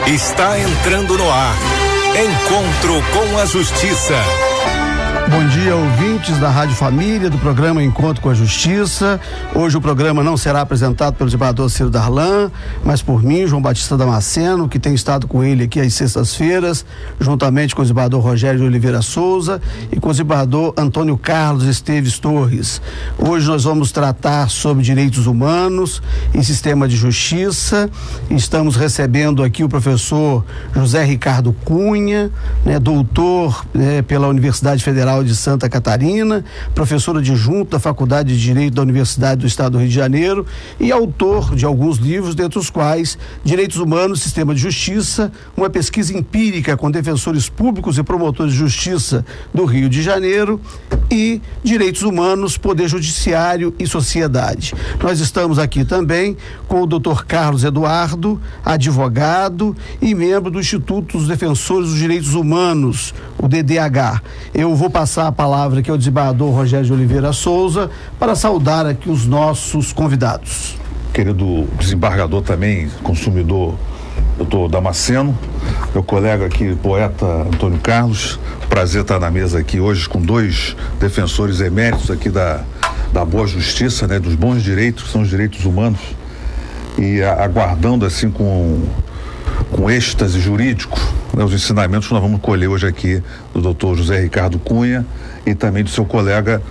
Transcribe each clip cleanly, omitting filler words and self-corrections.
Está entrando no ar. Encontro com a Justiça. Bom dia, ouvintes da Rádio Família, do programa Encontro com a Justiça. Hoje o programa não será apresentado pelo desembargador Ciro Darlan, mas por mim, João Batista Damasceno, que tem estado com ele aqui às sextas-feiras, juntamente com o desembargador Rogério de Oliveira Souza e com o desembargador Antônio Carlos Esteves Torres. Hoje nós vamos tratar sobre direitos humanos e sistema de justiça. Estamos recebendo aqui o professor José Ricardo Cunha, doutor pela Universidade Federal de Santa Catarina, professor adjunto da Faculdade de Direito da Universidade do Estado do Rio de Janeiro e autor de alguns livros, dentre os quais Direitos Humanos, Sistema de Justiça, uma pesquisa empírica com defensores públicos e promotores de justiça do Rio de Janeiro, e Direitos Humanos, Poder Judiciário e Sociedade. Nós estamos aqui também com o Dr. Carlos Eduardo, advogado e membro do Instituto dos Defensores dos Direitos Humanos, o DDH. Eu vou passar a palavra aqui ao desembargador Rogério de Oliveira Souza para saudar aqui os nossos convidados. Querido desembargador também, consumidor, doutor Damasceno, meu colega aqui, poeta Antônio Carlos, prazer estar na mesa aqui hoje com dois defensores eméritos aqui da boa justiça, dos bons direitos, que são os direitos humanos, e aguardando assim com êxtase jurídico, os ensinamentos que nós vamos colher hoje aqui do doutor José Ricardo Cunha e também do seu colega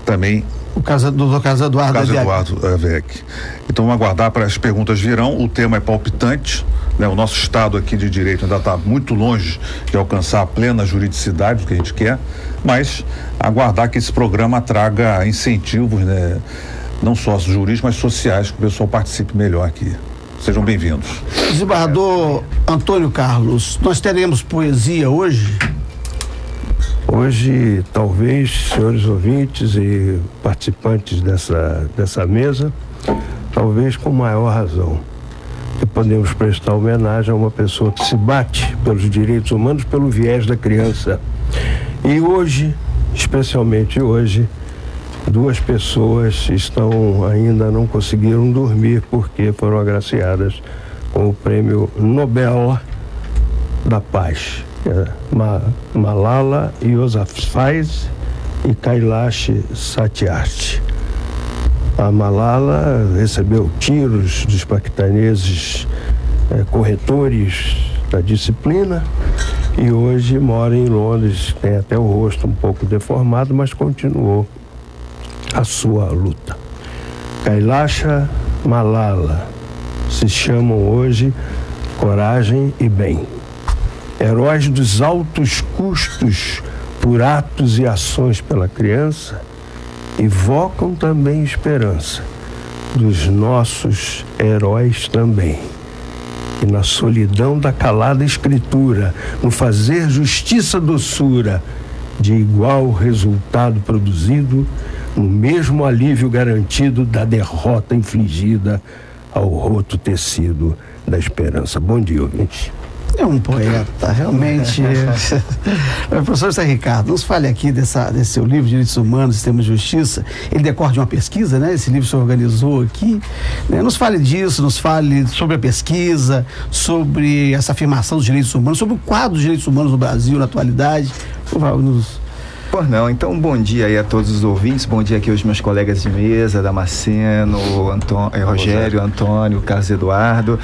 também, do doutor Carlos Eduardo Avec. Então vamos aguardar, para as perguntas virão. O tema é palpitante, o nosso estado aqui de direito ainda está muito longe de alcançar a plena juridicidade do que a gente quer, mas aguardar que esse programa traga incentivos, não só jurídicos, mas sociais, que o pessoal participe melhor aqui. Sejam bem-vindos. Desembargador Antônio Carlos, nós teremos poesia hoje? Hoje, talvez, senhores ouvintes e participantes dessa mesa, talvez com maior razão, que podemos prestar homenagem a uma pessoa que se bate pelos direitos humanos pelo viés da criança. E hoje, especialmente hoje, duas pessoas ainda não conseguiram dormir porque foram agraciadas com o Prêmio Nobel da Paz. Malala Yousafzai e Kailash Satyarthi. A Malala recebeu tiros dos paquistaneses corretores da disciplina e hoje mora em Londres, tem até o rosto um pouco deformado, mas continuou a sua luta. Kailasha, Malala se chamam hoje Coragem e Bem. Heróis dos altos custos por atos e ações pela criança, invocam também esperança dos nossos heróis também. E na solidão da calada escritura, no fazer justiça doçura, de igual resultado produzido, no mesmo alívio garantido da derrota infligida ao roto tecido da esperança. Bom dia, ouvinte. É um poeta, realmente. Professor José Ricardo, nos fale aqui desse seu livro, Direitos Humanos, Sistema de Justiça. Ele decorre de uma pesquisa, Esse livro se organizou aqui. Nos fale disso, nos fale sobre a pesquisa, sobre essa afirmação dos direitos humanos, sobre o quadro dos direitos humanos no Brasil, na atualidade. Por favor, Então, bom dia aí a todos os ouvintes, bom dia aqui aos meus colegas de mesa, Damasceno, Rogério, Antônio, Carlos Eduardo.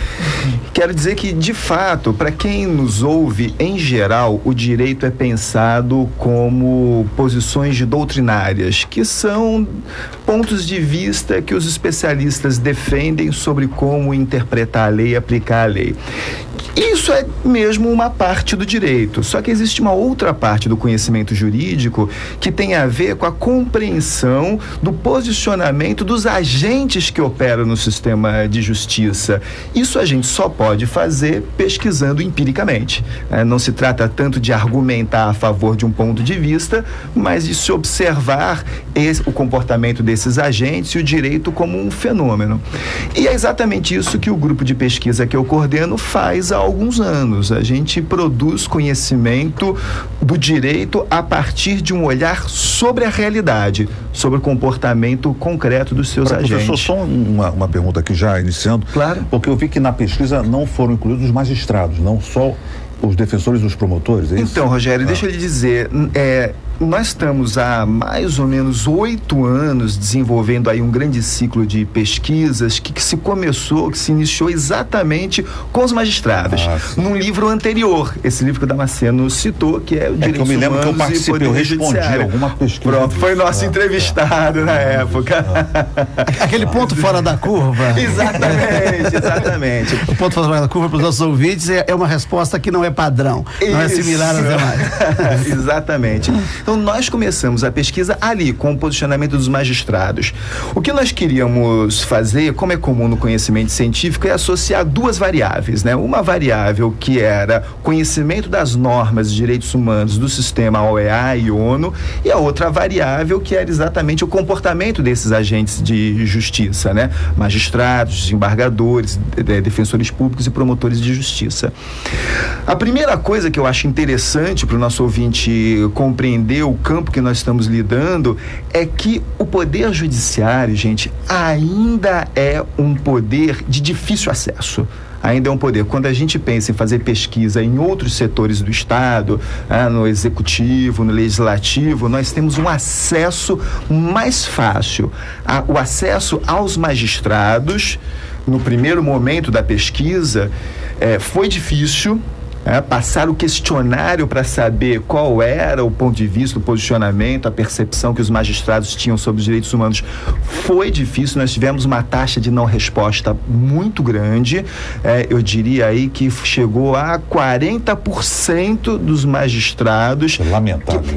Quero dizer que, de fato, para quem nos ouve, em geral, o direito é pensado como posições doutrinárias, que são pontos de vista que os especialistas defendem sobre como interpretar a lei e aplicar a lei. Isso é mesmo uma parte do direito, só que existe uma outra parte do conhecimento jurídico que tem a ver com a compreensão do posicionamento dos agentes que operam no sistema de justiça. Isso a gente só pode fazer pesquisando empiricamente. Não se trata tanto de argumentar a favor de um ponto de vista, mas de se observar o comportamento desses agentes e o direito como um fenômeno. E é exatamente isso que o grupo de pesquisa que eu coordeno faz há alguns anos. A gente produz conhecimento do direito a partir de um olhar sobre a realidade, sobre o comportamento concreto dos seus agentes. Professor, só uma pergunta aqui já iniciando. Claro. Porque eu vi que na pesquisa não foram incluídos os magistrados, não só os defensores e os promotores, é isso? Então, Rogério, deixa eu lhe dizer, nós estamos há mais ou menos 8 anos desenvolvendo aí um grande ciclo de pesquisas que se iniciou exatamente com os magistrados, num livro anterior, esse livro que o Damasceno citou, que é o Direitos Humanos. Eu me lembro que eu participei, eu respondi alguma pesquisa. Pronto, foi nosso entrevistado na época. Aquele ponto fora da curva. Exatamente. O ponto fora da curva para os nossos ouvintes é uma resposta que não é padrão, não é similar às demais. Exatamente. Então, nós começamos a pesquisa ali, com o posicionamento dos magistrados. O que nós queríamos fazer, como é comum no conhecimento científico, é associar 2 variáveis, né? Uma variável que era conhecimento das normas de direitos humanos do sistema OEA e ONU, e a outra variável que era exatamente o comportamento desses agentes de justiça, né? Magistrados, desembargadores, defensores públicos e promotores de justiça. A primeira coisa que eu acho interessante para o nosso ouvinte compreender o campo que nós estamos lidando é que o poder judiciário, gente, ainda é um poder de difícil acesso. Ainda é um poder. Quando a gente pensa em fazer pesquisa em outros setores do Estado, no Executivo, no Legislativo, nós temos um acesso mais fácil. O acesso aos magistrados, no primeiro momento da pesquisa, foi difícil. Passar o questionário para saber qual era o ponto de vista, o posicionamento, a percepção que os magistrados tinham sobre os direitos humanos foi difícil. Nós tivemos uma taxa de não resposta muito grande, eu diria aí que chegou a 40% dos magistrados.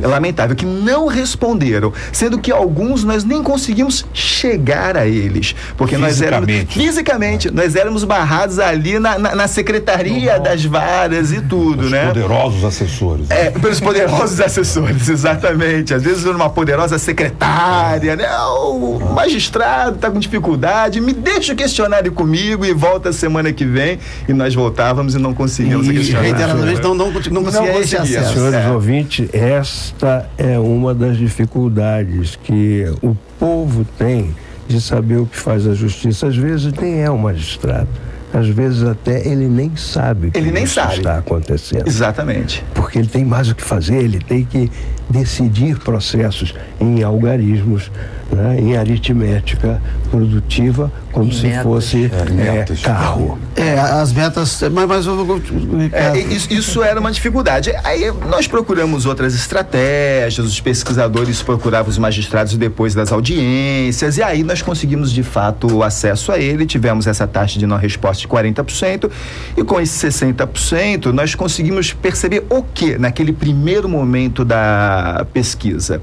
Lamentável, que não responderam, sendo que alguns nós nem conseguimos chegar a eles, porque nós éramos barrados ali na secretaria das varas e tudo, os poderosos assessores. Pelos poderosos assessores, exatamente. Às vezes uma poderosa secretária, né? O magistrado está com dificuldade, me deixa o questionário comigo e volta semana que vem. E nós voltávamos e não conseguíamos questionar. Reiteradamente não conseguia esse acesso. Senhores ouvintes, esta é uma das dificuldades que o povo tem de saber o que faz a justiça. Às vezes nem é um magistrado. Às vezes até ele nem sabe o que está acontecendo. Exatamente. Porque ele tem mais o que fazer, ele tem que decidir processos em algarismos, né, em aritmética produtiva, como se fosse carro. As metas, mas isso era uma dificuldade. Aí nós procuramos outras estratégias, os pesquisadores procuravam os magistrados depois das audiências, e aí nós conseguimos de fato acesso a ele, tivemos essa taxa de não resposta de 40%, e com esses 60% nós conseguimos perceber o que naquele primeiro momento da pesquisa.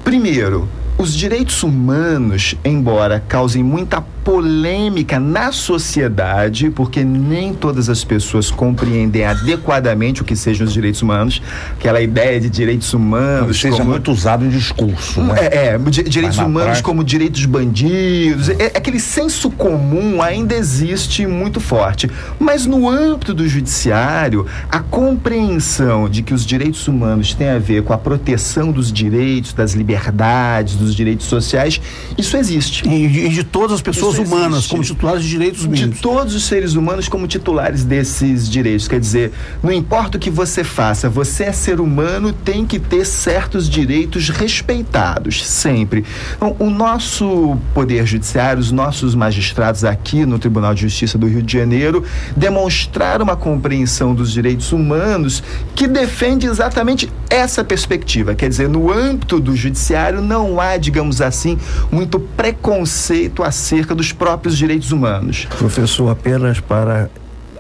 Primeiro, os direitos humanos, embora causem muita polêmica na sociedade, porque nem todas as pessoas compreendem adequadamente o que sejam os direitos humanos, aquela ideia de direitos humanos... Seja muito usado em discurso, né? Direitos humanos como direitos bandidos, aquele senso comum ainda existe muito forte. Mas no âmbito do judiciário, a compreensão de que os direitos humanos têm a ver com a proteção dos direitos, das liberdades, dos direitos sociais, isso existe. E de todas as pessoas humanas como titulares de direitos mínimos. De todos os seres humanos como titulares desses direitos. Quer dizer, não importa o que você faça, você é ser humano, tem que ter certos direitos respeitados, sempre. Então, o nosso poder judiciário, os nossos magistrados aqui no Tribunal de Justiça do Rio de Janeiro, demonstraram uma compreensão dos direitos humanos que defende exatamente essa perspectiva. Quer dizer, no âmbito do judiciário não há, digamos assim, muito preconceito acerca dos próprios direitos humanos. Professor, apenas para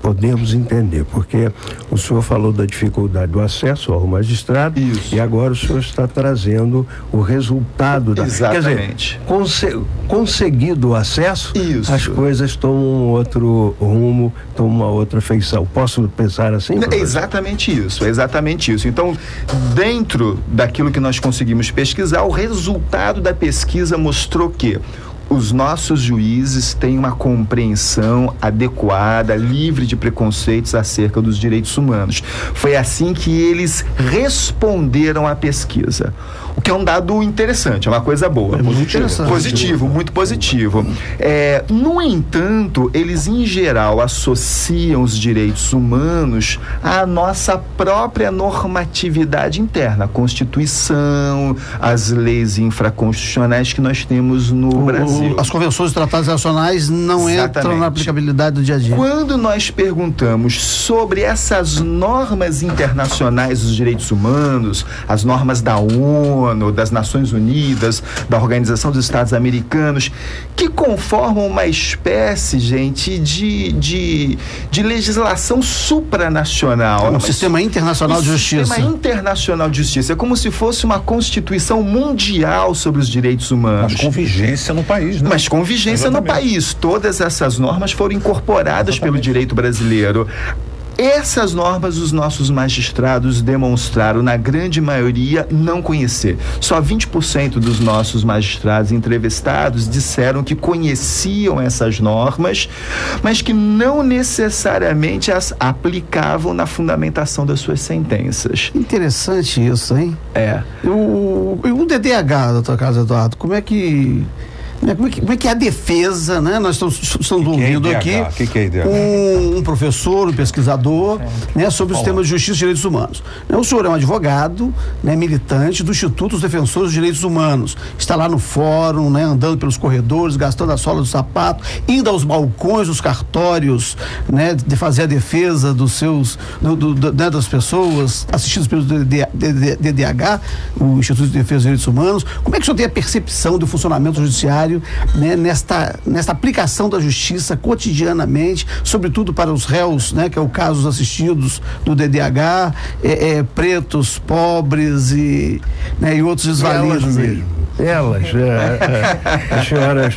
podermos entender, porque o senhor falou da dificuldade do acesso ao magistrado. Isso. E agora o senhor está trazendo o resultado da... Exatamente. Quer dizer, conseguido o acesso, isso, as coisas tomam um outro rumo, tomam uma outra feição. Posso pensar assim, professor? É exatamente isso. Então, dentro daquilo que nós conseguimos pesquisar, o resultado da pesquisa mostrou que os nossos juízes têm uma compreensão adequada, livre de preconceitos acerca dos direitos humanos. Foi assim que eles responderam à pesquisa. O que é um dado interessante, é uma coisa boa. Positivo, muito positivo. No entanto, eles em geral associam os direitos humanos à nossa própria normatividade interna, a Constituição, as leis infraconstitucionais que nós temos no Brasil. As convenções e tratados internacionais não entram na aplicabilidade do dia a dia. Quando nós perguntamos sobre essas normas internacionais dos direitos humanos, as normas da ONU, das Nações Unidas, da Organização dos Estados Americanos, que conformam uma espécie, gente, de legislação supranacional. Um sistema internacional de justiça. Sistema internacional de justiça. É como se fosse uma Constituição mundial sobre os direitos humanos. Mas com vigência no país, né? Mas com vigência no país. Todas essas normas foram incorporadas pelo direito brasileiro. Essas normas os nossos magistrados demonstraram, na grande maioria, não conhecer. Só 20% dos nossos magistrados entrevistados disseram que conheciam essas normas, mas que não necessariamente as aplicavam na fundamentação das suas sentenças. Interessante isso, hein? O DDH, doutor Carlos Eduardo, como é que é a defesa, né? Nós estamos ouvindo aqui um professor, um pesquisador, né, sobre os temas de justiça e direitos humanos. O senhor é um advogado, né, militante do Instituto dos Defensores dos Direitos Humanos. Está lá no fórum, né, andando pelos corredores, gastando a sola do sapato, indo aos balcões dos cartórios, né, de fazer a defesa dos seus, né, das pessoas assistidas pelo DDH, o Instituto de Defesa dos Direitos Humanos. Como é que o senhor tem a percepção do funcionamento judiciário, né, nesta aplicação da justiça cotidianamente, sobretudo para os réus, né, que é o caso dos assistidos do DDH, pretos, pobres e outros desvalidos? As senhoras,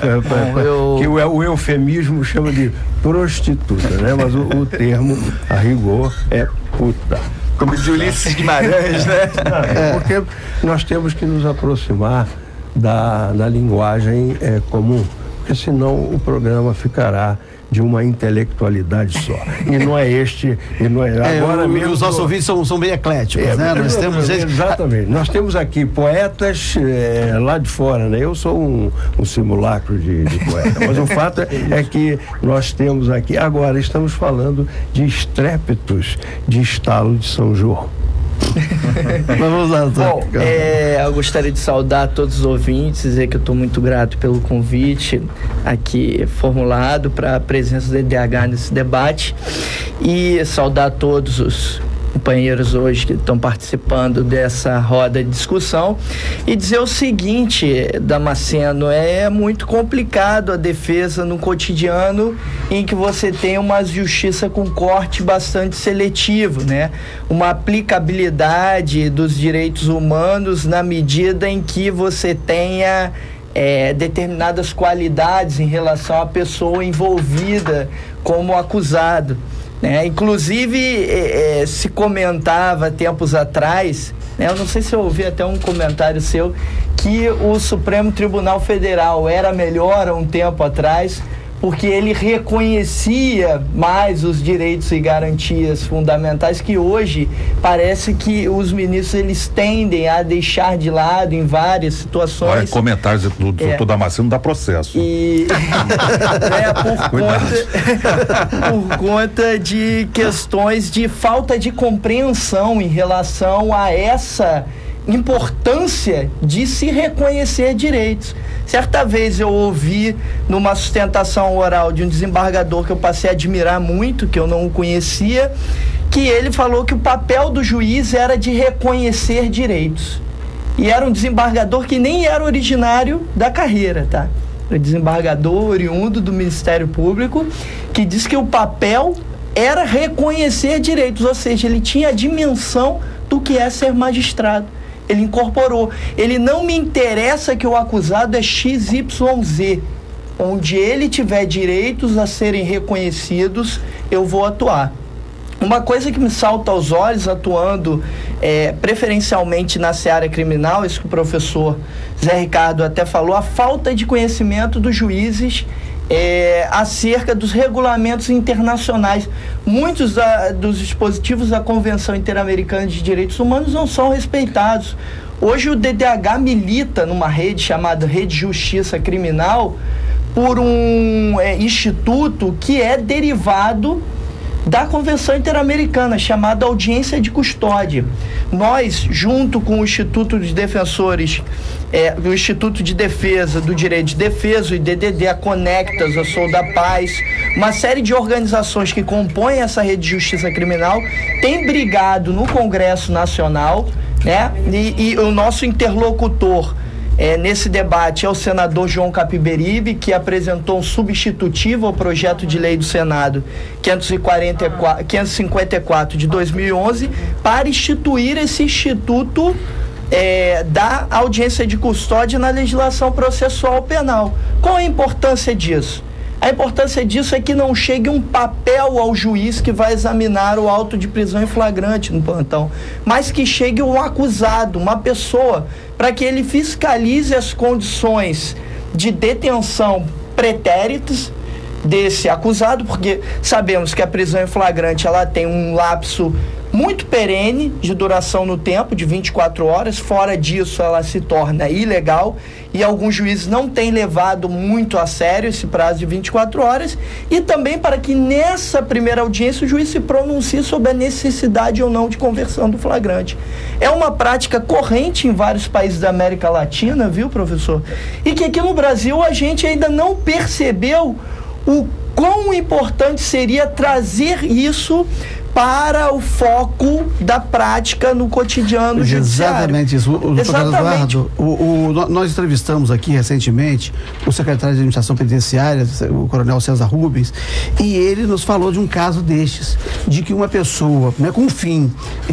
que o eufemismo chama de prostituta, né? Mas o termo, a rigor, é puta. Como diz Ulisses Guimarães, né? Porque nós temos que nos aproximar da linguagem comum, porque senão o programa ficará de uma intelectualidade só. E não é agora mesmo. Os nossos ouvintes são bem ecléticos, né? Nós temos exatamente. Nós temos aqui poetas lá de fora, né? Eu sou um simulacro de poeta, mas o fato é que nós temos aqui, agora estamos falando de estrépitos de estalo de São João. Vamos lá, Bom, eu gostaria de saudar todos os ouvintes, dizer que eu estou muito grato pelo convite aqui formulado para a presença do DDH nesse debate e saudar todos os companheiros hoje que estão participando dessa roda de discussão e dizer o seguinte, Damasceno, é muito complicado a defesa no cotidiano em que você tem uma justiça com corte bastante seletivo, né? Uma aplicabilidade dos direitos humanos na medida em que você tenha determinadas qualidades em relação à pessoa envolvida como acusado. Inclusive se comentava tempos atrás, eu não sei se eu ouvi até um comentário seu, que o Supremo Tribunal Federal era melhor há um tempo atrás porque ele reconhecia mais os direitos e garantias fundamentais que hoje parece que os ministros eles tendem a deixar de lado em várias situações. Comentários do doutor Damasceno dá processo. E por conta de questões de falta de compreensão em relação a essa importância de se reconhecer direitos. Certa vez eu ouvi numa sustentação oral de um desembargador que eu passei a admirar muito, que eu não o conhecia, que ele falou que o papel do juiz era de reconhecer direitos. E era um desembargador que nem era originário da carreira, tá? Era desembargador oriundo do Ministério Público, que diz que o papel era reconhecer direitos, ou seja, ele tinha a dimensão do que é ser magistrado. Ele incorporou. Ele não me interessa que o acusado é XYZ. Onde ele tiver direitos a serem reconhecidos, eu vou atuar. Uma coisa que me salta aos olhos atuando preferencialmente na seara criminal, isso que o professor Zé Ricardo até falou, a falta de conhecimento dos juízes acerca dos regulamentos internacionais. Muitos dos dispositivos da Convenção Interamericana de Direitos Humanos não são respeitados. Hoje o DDH milita numa rede chamada Rede Justiça Criminal por um instituto que é derivado da Convenção Interamericana, chamada Audiência de Custódia. Nós, junto com o Instituto de Defensores, o Instituto de Defesa do Direito de Defesa, o IDDD, a Conectas, a Sou da Paz, uma série de organizações que compõem essa rede de justiça criminal, tem brigado no Congresso Nacional, né? E o nosso interlocutor nesse debate é o senador João Capiberibe, que apresentou um substitutivo ao projeto de lei do Senado 554 de 2011 para instituir esse instituto da audiência de custódia na legislação processual penal. Qual a importância disso? A importância disso é que não chegue um papel ao juiz que vai examinar o auto de prisão em flagrante no plantão, mas que chegue um acusado, uma pessoa, para que ele fiscalize as condições de detenção pretéritas desse acusado, porque sabemos que a prisão em flagrante ela tem um lapso muito perene de duração no tempo, de 24 horas, fora disso ela se torna ilegal e alguns juízes não têm levado muito a sério esse prazo de 24 horas e também para que nessa primeira audiência o juiz se pronuncie sobre a necessidade ou não de conversão do flagrante. É uma prática corrente em vários países da América Latina, viu, professor? E que aqui no Brasil a gente ainda não percebeu o quão importante seria trazer isso para o foco da prática no cotidiano judiciário. Exatamente isso. Exatamente. Eduardo, nós entrevistamos aqui recentemente o secretário de Administração Penitenciária, o coronel César Rubens, e ele nos falou de um caso destes, de que uma pessoa, né, com o fim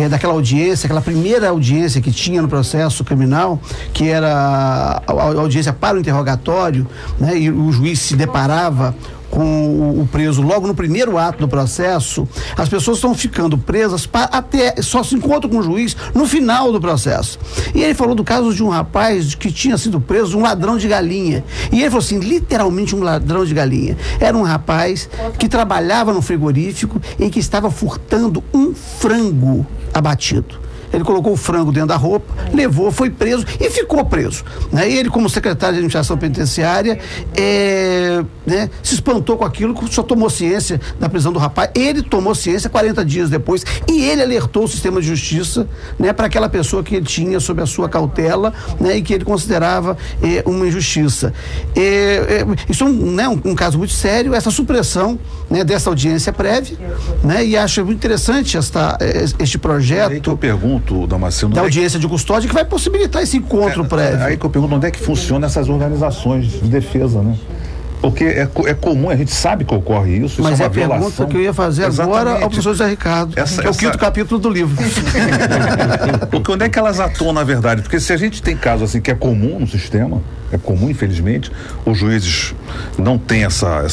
daquela audiência, aquela primeira audiência que tinha no processo criminal, que era a audiência para o interrogatório, né, e o juiz se deparava com o preso logo no primeiro ato do processo, as pessoas estão ficando presas até só se encontram com o juiz no final do processo. E ele falou do caso de um rapaz que tinha sido preso, um ladrão de galinha. E ele falou assim, literalmente um ladrão de galinha. Era um rapaz que trabalhava no frigorífico e que estava furtando um frango abatido. Ele colocou o frango dentro da roupa, levou, foi preso e ficou preso, né? E ele, como secretário de Administração Penitenciária, né, se espantou com aquilo, só tomou ciência da prisão do rapaz. Ele tomou ciência 40 dias depois e ele alertou o sistema de justiça, né, para aquela pessoa que ele tinha sob a sua cautela, né, e que ele considerava uma injustiça. Isso é um caso muito sério, essa supressão, né, dessa audiência prévia, né, e acho muito interessante este projeto. Aí que eu pergunto, Damasceno, da audiência de custódia, que vai possibilitar esse encontro prévio. Aí que eu pergunto onde é que funcionam essas organizações de defesa, né? Porque é comum, a gente sabe que ocorre isso. Mas isso é a pergunta que eu ia fazer agora ao professor Zé Ricardo, que é o 5º capítulo do livro. Porque onde é que elas atuam, na verdade? Porque se a gente tem casos assim que é comum no sistema, é comum, infelizmente, os juízes não têm essa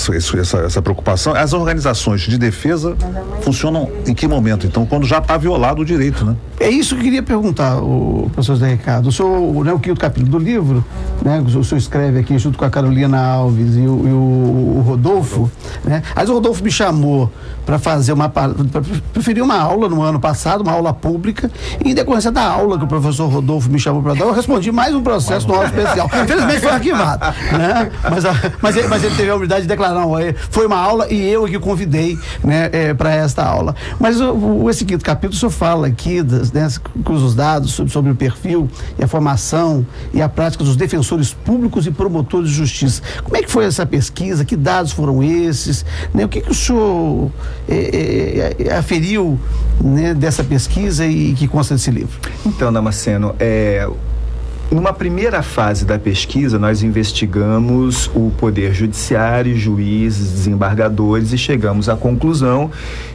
preocupação, as organizações de defesa funcionam em que momento? Então, quando já está violado o direito, né? É isso que eu queria perguntar, o professor Zé Ricardo. O senhor, né, o 5º capítulo do livro, né, o senhor escreve aqui junto com a Carolina Alves e o Rodolfo, né? Aí o Rodolfo me chamou para fazer preferir uma aula no ano passado, uma aula pública, e em decorrência da aula que o professor Rodolfo me chamou para dar, eu respondi mais um processo no aula especial. Infelizmente foi arquivado, né? Mas ele teve a humildade de declarar, não, foi uma aula e eu que convidei, né, para esta aula. Mas esse 5º capítulo, o senhor fala aqui com os dados sobre o perfil e a formação e a prática dos defensores públicos e promotores de justiça. Como é que foi essa pesquisa? Que dados foram esses? Né? O que o senhor aferiu, né, dessa pesquisa e que consta desse livro? Então, Damasceno, Numa primeira fase da pesquisa, nós investigamos o Poder Judiciário, juízes, desembargadores e chegamos à conclusão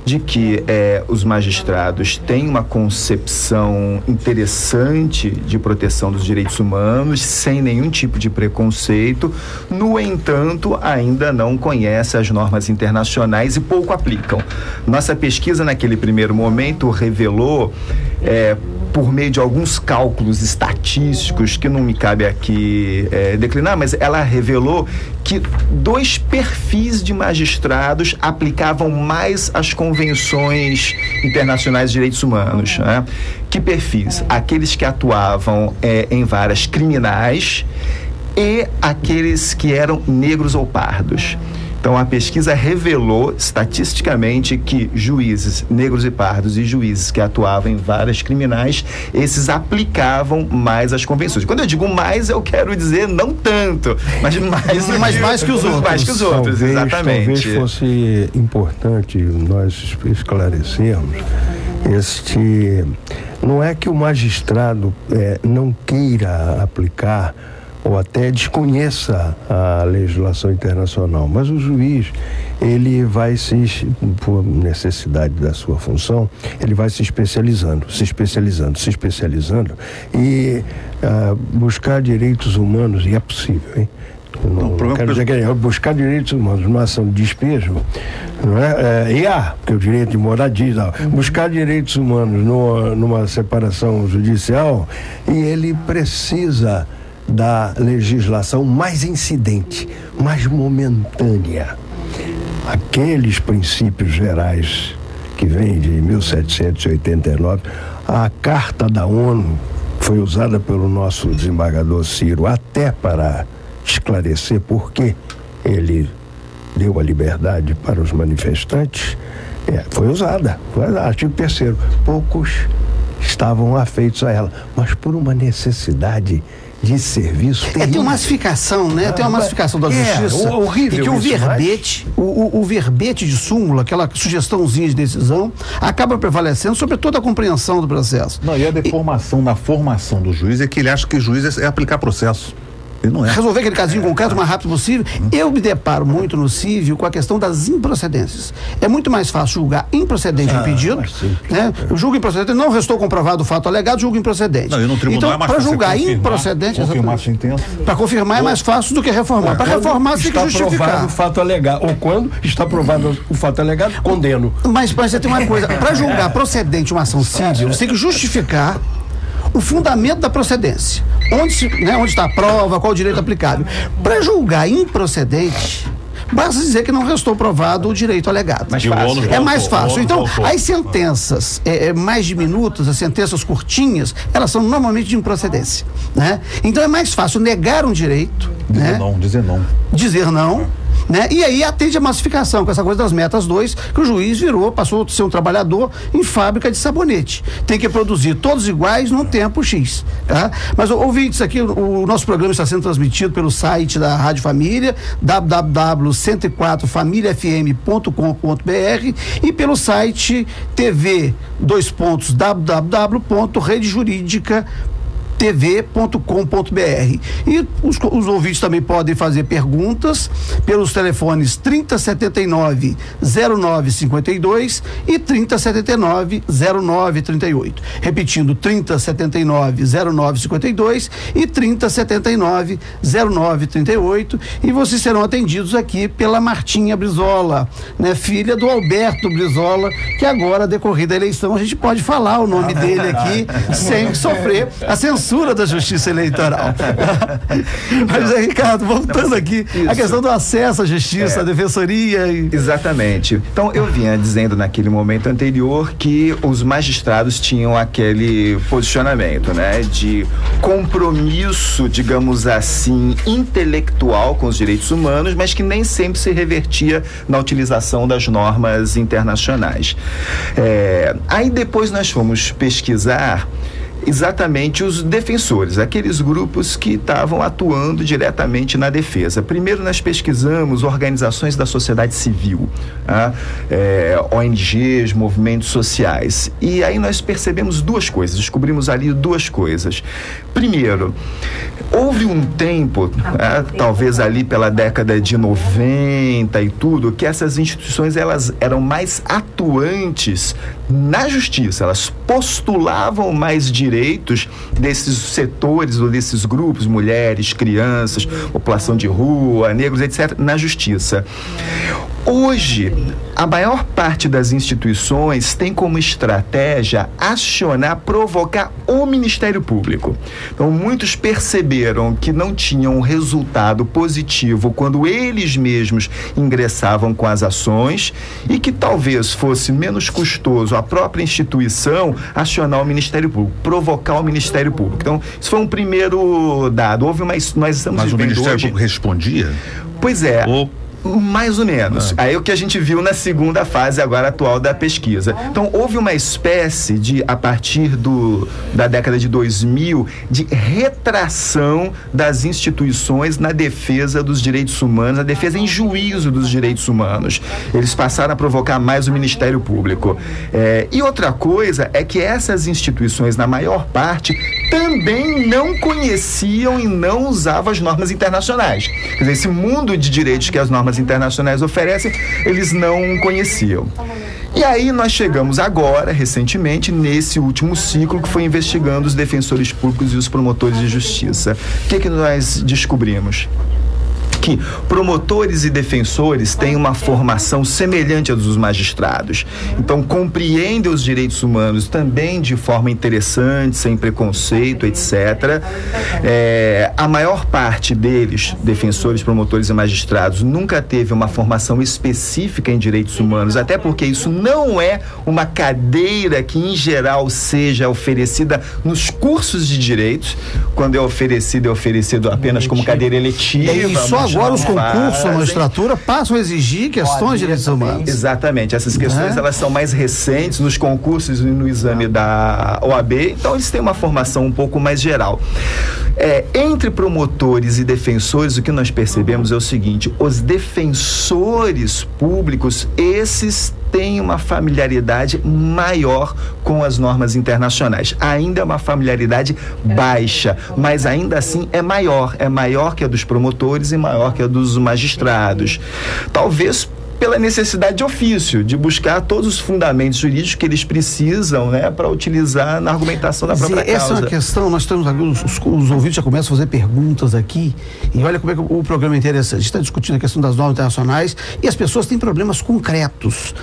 de que os magistrados têm uma concepção interessante de proteção dos direitos humanos, sem nenhum tipo de preconceito. No entanto, ainda não conhecem as normas internacionais e pouco aplicam. Nossa pesquisa, naquele primeiro momento, revelou, por meio de alguns cálculos estatísticos, que não me cabe aqui declinar, mas ela revelou que 2 perfis de magistrados aplicavam mais as convenções internacionais de direitos humanos, né? Que perfis? Aqueles que atuavam em varas criminais e aqueles que eram negros ou pardos. Então, a pesquisa revelou estatisticamente que juízes negros e pardos e juízes que atuavam em varas criminais, esses aplicavam mais as convenções. Quando eu digo mais, eu quero dizer não tanto, mas mais que os outros. Mais que os outros, exatamente. Talvez fosse importante nós esclarecermos não é que o magistrado não queira aplicar ou até desconheça a legislação internacional, mas o juiz, ele vai por necessidade da sua função, ele vai se especializando e buscar direitos humanos, e é possível, hein? Não quero dizer que buscar direitos humanos numa ação de despejo, não é? Porque o direito de moradia, buscar direitos humanos numa separação judicial, e ele precisa da legislação mais incidente, mais momentânea. Aqueles princípios gerais que vêm de 1789, a Carta da ONU foi usada pelo nosso desembargador Ciro até para esclarecer por que ele deu a liberdade para os manifestantes. Foi usada, artigo 3º. Poucos estavam afeitos a ela, mas por uma necessidade de serviço. Tem uma massificação, né? Tem uma massificação da justiça. Horrível. E que o verbete, o verbete de súmula, aquela sugestãozinha de decisão, acaba prevalecendo sobre toda a compreensão do processo. Não, e a deformação na formação do juiz é que ele acha que juiz é aplicar processo. Ele não é. Resolver aquele casinho concreto o mais rápido possível. Eu me deparo muito no cívil com a questão das improcedências. É muito mais fácil julgar improcedente o pedido, né? Eu julgo improcedente, não restou comprovado o fato alegado, julgo improcedente. Não, e no tribunal então, é mais para fácil julgar improcedente, confirmar a sentença. Para confirmar é mais fácil do que reformar. Para reformar você tem que justificar. Está provado o fato alegado, ou quando está provado o fato alegado, condeno. Mas você tem uma coisa, para julgar procedente uma ação civil, você tem que justificar o fundamento da procedência. Onde está a prova, qual o direito aplicável. Para julgar improcedente, basta dizer que não restou provado o direito alegado. É mais fácil. Então, as sentenças mais diminutas, as sentenças curtinhas, elas são normalmente de improcedência, né? Então é mais fácil negar um direito, dizer não, né? E aí atende a massificação, com essa coisa das metas 2, que o juiz passou a ser um trabalhador em fábrica de sabonete. Tem que produzir todos iguais num tempo X, tá? Mas, ouvintes, aqui o nosso programa está sendo transmitido pelo site da Rádio Família, www.104familiafm.com.br, e pelo site tv2.redejurídica.tv.com.br. E os ouvintes também podem fazer perguntas pelos telefones 3079-0952 e 3079-0938. Repetindo, 3079-0952 e 3079-0938. E vocês serão atendidos aqui pela Martinha Brizola, né, filha do Alberto Brizola, que agora, decorrida a eleição, a gente pode falar o nome dele aqui sem sofrer a censura da Justiça Eleitoral. Mas Ricardo, voltando aqui, a questão do acesso à justiça, à defensoria. Exatamente. Então, eu vinha dizendo naquele momento anterior que os magistrados tinham aquele posicionamento, né, de compromisso, digamos assim, intelectual com os direitos humanos, mas que nem sempre se revertia na utilização das normas internacionais. Aí depois nós fomos pesquisar exatamente os defensores, aqueles grupos que estavam atuando diretamente na defesa. Primeiro nós pesquisamos organizações da sociedade civil, ONGs, movimentos sociais, e aí nós percebemos descobrimos ali duas coisas. Primeiro, houve um tempo, talvez ali pela década de 90 e tudo, que essas instituições elas eram mais atuantes na justiça, elas postulavam mais direitos desses setores ou desses grupos, mulheres, crianças, população de rua, negros, etc., na justiça. Hoje, a maior parte das instituições tem como estratégia provocar o Ministério Público. Então, muitos perceberam que não tinham um resultado positivo quando eles mesmos ingressavam com as ações e que talvez fosse menos custoso a própria instituição acionar o Ministério Público, provocar o Ministério Público. Então, isso foi um primeiro dado. Nós estamos Mas o Ministério hoje... Público respondia? Pois é. Mais ou menos. Aí o que a gente viu na segunda fase agora atual da pesquisa. Então, houve uma espécie de, a partir da década de 2000, de retração das instituições na defesa dos direitos humanos, na defesa em juízo dos direitos humanos. Eles passaram a provocar mais o Ministério Público. E outra coisa é que essas instituições, na maior parte, também não conheciam e não usavam as normas internacionais. Quer dizer, esse mundo de direitos que as normas internacionais oferecem, eles não conheciam. E aí nós chegamos agora, recentemente, nesse último ciclo que foi investigando os defensores públicos e os promotores de justiça. O que nós descobrimos? Que promotores e defensores têm uma formação semelhante à dos magistrados. Então, compreendem os direitos humanos também de forma interessante, sem preconceito, etc. A maior parte deles, defensores, promotores e magistrados, nunca teve uma formação específica em direitos humanos, até porque isso não é uma cadeira que, em geral, seja oferecida nos cursos de direitos. Quando é oferecido apenas como cadeira eletiva. E só agora os concursos da magistratura passam a exigir questões de direitos humanos. Exatamente, essas questões elas são mais recentes nos concursos e no exame da OAB, então eles têm uma formação um pouco mais geral. Entre promotores e defensores, o que nós percebemos é o seguinte: os defensores públicos, esses têm uma familiaridade maior com as normas internacionais. Ainda é uma familiaridade baixa, mas ainda assim é maior que a dos promotores e maior que a dos magistrados. Talvez pela necessidade de ofício, de buscar todos os fundamentos jurídicos que eles precisam, para utilizar na argumentação da própria causa. Essa é uma questão, nós temos os ouvintes já começam a fazer perguntas aqui, e olha como é que o programa é interessante. A gente está discutindo a questão das normas internacionais e as pessoas têm problemas concretos,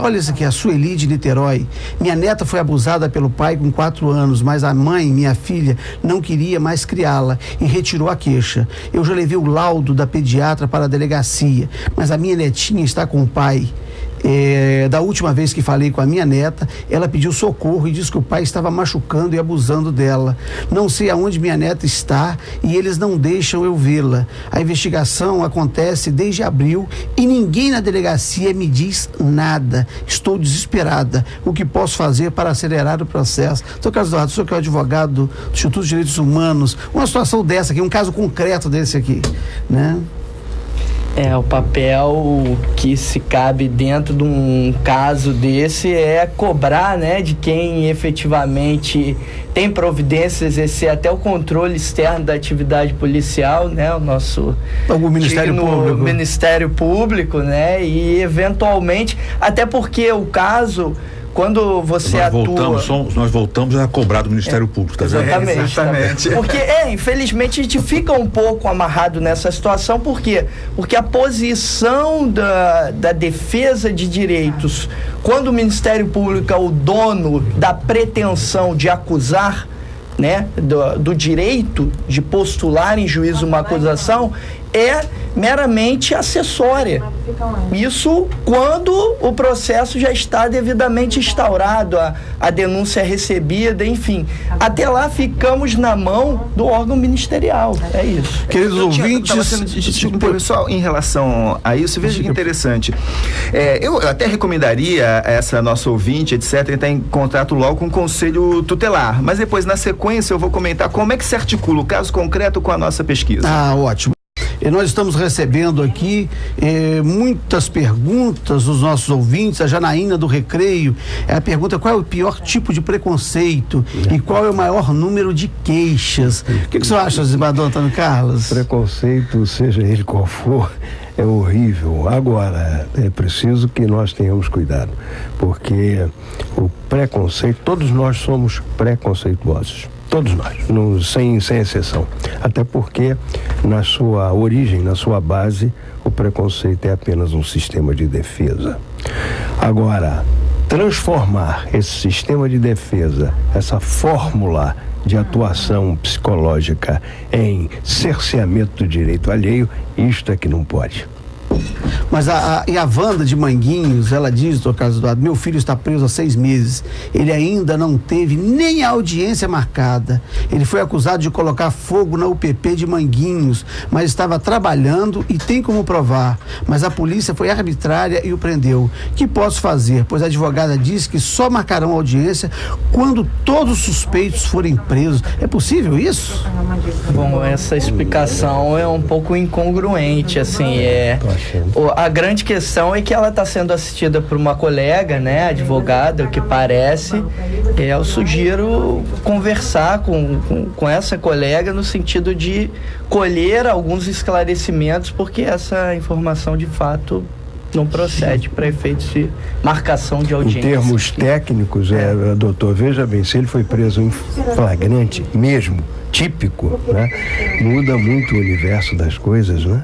olha isso aqui, a Sueli de Niterói. Minha neta foi abusada pelo pai com 4 anos, mas a mãe, minha filha, não queria mais criá-la e retirou a queixa. Eu já levei o laudo da pediatra para a delegacia, mas a minha netinha está com o pai. Da última vez que falei com a minha neta, ela pediu socorro e disse que o pai estava machucando e abusando dela. Não sei aonde minha neta está e eles não deixam eu vê-la. A investigação acontece desde abril e ninguém na delegacia me diz nada. Estou desesperada. O que posso fazer para acelerar o processo? Doutor Carlos Eduardo, o senhor que é o advogado do Instituto de Direitos Humanos, uma situação dessa aqui, um caso concreto desse aqui, O papel que se cabe dentro de um caso desse é cobrar, de quem efetivamente tem providências, exercer até o controle externo da atividade policial, o nosso Ministério Público, e eventualmente, até porque o caso, quando você nós voltamos a cobrar do Ministério Público, tá vendo? Exatamente. Porque, infelizmente, a gente fica um pouco amarrado nessa situação. Por quê? Porque a posição da defesa de direitos, quando o Ministério Público é o dono da pretensão de acusar, do direito de postular em juízo uma acusação, é meramente acessória. Isso quando o processo já está devidamente instaurado, a denúncia é recebida, enfim. Até lá ficamos na mão do órgão ministerial. É isso. Queridos ouvintes... Só em relação a isso, veja que interessante. Eu até recomendaria a essa nossa ouvinte, etc., entrar em contato logo com o Conselho Tutelar. Mas depois, na sequência, eu vou comentar como é que se articula o caso concreto com a nossa pesquisa. Ah, ótimo. E nós estamos recebendo aqui muitas perguntas dos nossos ouvintes. A Janaína do Recreio, ela pergunta qual é o pior tipo de preconceito e qual é o maior número de queixas. O que você acha, desembargador Antônio Carlos? Preconceito, seja ele qual for, é horrível. Agora, é preciso que nós tenhamos cuidado, porque o preconceito, todos nós somos preconceituosos. Todos nós, sem exceção. Até porque, na sua origem, na sua base, o preconceito é apenas um sistema de defesa. Agora, transformar esse sistema de defesa, essa fórmula de atuação psicológica em cerceamento do direito alheio, isto é que não pode. Mas a Wanda de Manguinhos, ela diz, doutor Carlos Eduardo, meu filho está preso há 6 meses. Ele ainda não teve nem a audiência marcada. Ele foi acusado de colocar fogo na UPP de Manguinhos, mas estava trabalhando e tem como provar. Mas a polícia foi arbitrária e o prendeu. O que posso fazer? Pois a advogada diz que só marcarão audiência quando todos os suspeitos forem presos. É possível isso? Bom, essa explicação é um pouco incongruente, assim, a grande questão é que ela está sendo assistida por uma colega, né, advogada, o que parece. Eu sugiro conversar com essa colega no sentido de colher alguns esclarecimentos, porque essa informação de fato não procede para efeitos de marcação de audiência. Em termos técnicos, doutor, veja bem, se ele foi preso em flagrante mesmo, típico, né, muda muito o universo das coisas, né?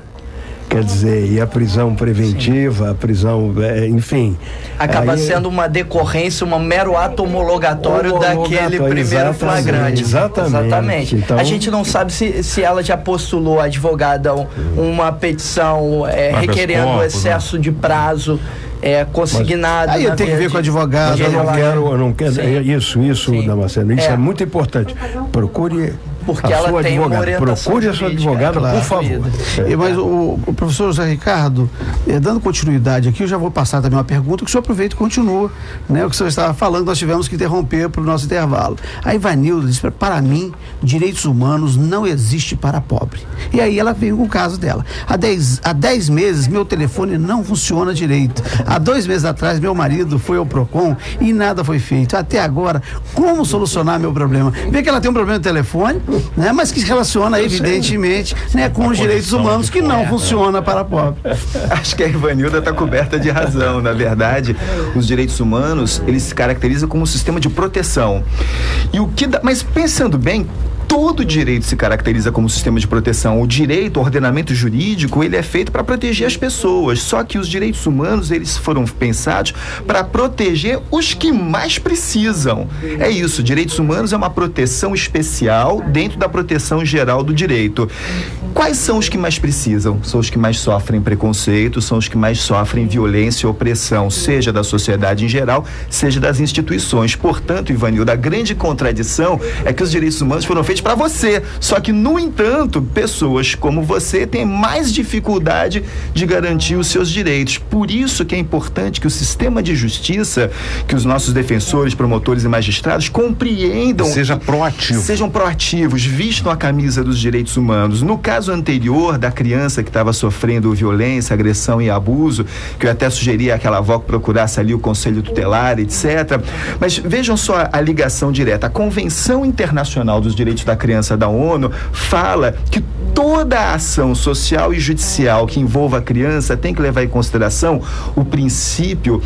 Quer dizer, e a prisão preventiva, a prisão, enfim... Acaba sendo uma decorrência, um mero ato homologatório daquele primeiro flagrante. Exatamente. Então, a gente não sabe se ela já postulou, a advogada, uma petição requerendo o excesso de prazo consignado. Aí eu tenho que ver com o advogado. Eu não quero. Isso, Damasceno, isso é muito importante. Procure. Porque ela tem uma orientação. Procure a sua advogada, por favor. Mas o professor José Ricardo, dando continuidade aqui, eu já vou passar também uma pergunta que o senhor aproveita e continua, né? O que o senhor estava falando, nós tivemos que interromper para o nosso intervalo. A Ivanilda disse, para mim, direitos humanos não existe para pobre. E aí ela veio com o caso dela. Há 10 meses, meu telefone não funciona direito. Há 2 meses atrás, meu marido foi ao Procon e nada foi feito. Até agora, como solucionar meu problema? Vê que ela tem um problema no telefone, né? Mas que se relaciona evidentemente, né, com os direitos humanos que não funciona para pobre. Acho que a Ivanilda está coberta de razão. Na verdade, os direitos humanos, eles se caracterizam como um sistema de proteção. Mas pensando bem, todo direito se caracteriza como sistema de proteção. O direito, o ordenamento jurídico, ele é feito para proteger as pessoas. Só que os direitos humanos, eles foram pensados para proteger os que mais precisam. É isso, direitos humanos é uma proteção especial dentro da proteção geral do direito. Quais são os que mais precisam? São os que mais sofrem preconceito, são os que mais sofrem violência e opressão, seja da sociedade em geral, seja das instituições. Portanto, Ivanilda, a grande contradição é que os direitos humanos foram feitos para você. Só que, no entanto, pessoas como você têm mais dificuldade de garantir os seus direitos. Por isso que é importante que o sistema de justiça, que os nossos defensores, promotores e magistrados compreendam, sejam proativos, vistam a camisa dos direitos humanos. No caso anterior da criança que estava sofrendo violência, agressão e abuso, que eu até sugeri àquela avó que procurasse ali o Conselho Tutelar, etc. Mas vejam só a ligação direta. A Convenção Internacional dos Direitos da Criança da ONU fala que toda a ação social e judicial que envolva a criança tem que levar em consideração o princípio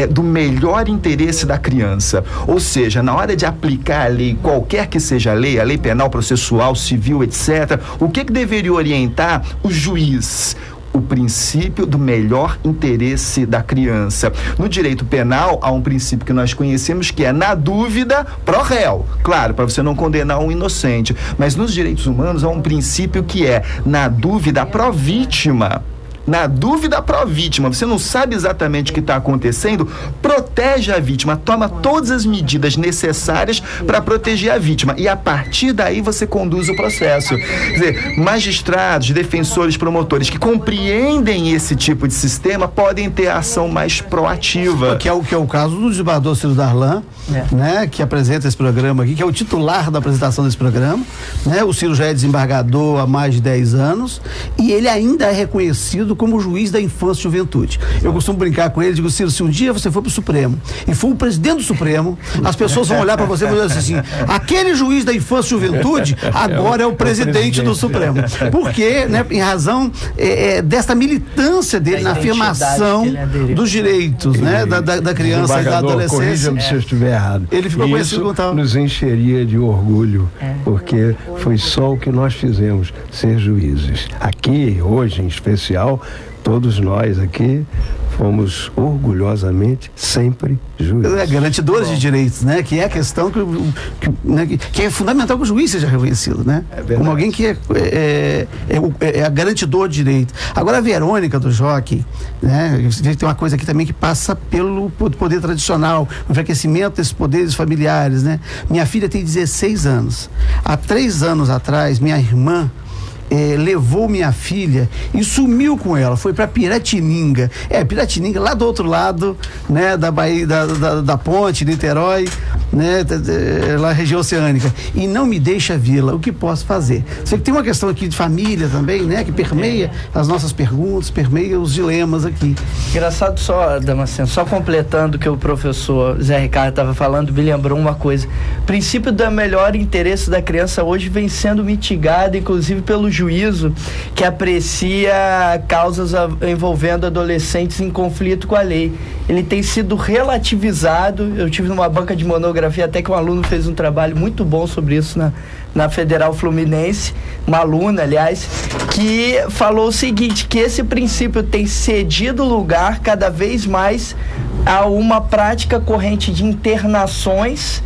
do melhor interesse da criança. Ou seja, na hora de aplicar a lei, qualquer que seja a lei penal, processual, civil, etc., o que deveria orientar o juiz? o princípio do melhor interesse da criança. No direito penal, há um princípio que nós conhecemos que é, na dúvida, pro réu. Claro, para você não condenar um inocente. Mas nos direitos humanos há um princípio que é, na dúvida, pro vítima. Na dúvida, pro vítima. Você não sabe exatamente o que está acontecendo, protege a vítima, toma todas as medidas necessárias para proteger a vítima. E a partir daí você conduz o processo. Quer dizer, magistrados, defensores, promotores que compreendem esse tipo de sistema podem ter a ação mais proativa. Que é o caso do desembargador Ciro Darlan, né, que apresenta esse programa aqui, que é o titular da apresentação desse programa, né? O Ciro já é desembargador há mais de 10 anos e ele ainda é reconhecido como juiz da infância e juventude. Eu costumo brincar com ele, digo, Ciro, se um dia você for pro Supremo e for o presidente do Supremo, as pessoas vão olhar para você e vão dizer assim, aquele juiz da infância e juventude agora é o presidente do Supremo. Porque, né, em razão desta militância dele na afirmação dos direitos, né, da criança e da adolescência. Corrija-me se eu estiver errado. Ele ficou com esse Isso nos encheria de orgulho, porque foi só o que nós fizemos, ser juízes. Aqui, hoje em especial, todos nós aqui fomos orgulhosamente sempre juízes. Garantidores de direitos, né? Que é a questão que é fundamental que o juiz seja reconhecido, né? Como alguém que é a garantidor de direito. Agora a Verônica do Jockey, né? Tem uma coisa aqui também que passa pelo poder tradicional, o enfraquecimento desses poderes familiares, né? Minha filha tem 16 anos. Há 3 anos atrás, minha irmã levou minha filha e sumiu com ela, foi para Piratininga. Piratininga, lá do outro lado, né, da Bahia, da ponte, Niterói, né, lá na região oceânica. E não me deixa vê-la. O que posso fazer? Você que tem uma questão aqui de família também, né, que permeia as nossas perguntas, permeia os dilemas aqui. Engraçado só, Damasceno, só completando o que o professor Zé Ricardo estava falando, me lembrou uma coisa. O princípio do melhor interesse da criança hoje vem sendo mitigado, inclusive pelo juízo que aprecia causas envolvendo adolescentes em conflito com a lei. Ele tem sido relativizado. Eu tive numa banca de monografia, até que um aluno fez um trabalho muito bom sobre isso na Federal Fluminense, uma aluna, aliás, que falou o seguinte, que esse princípio tem cedido lugar cada vez mais a uma prática corrente de internações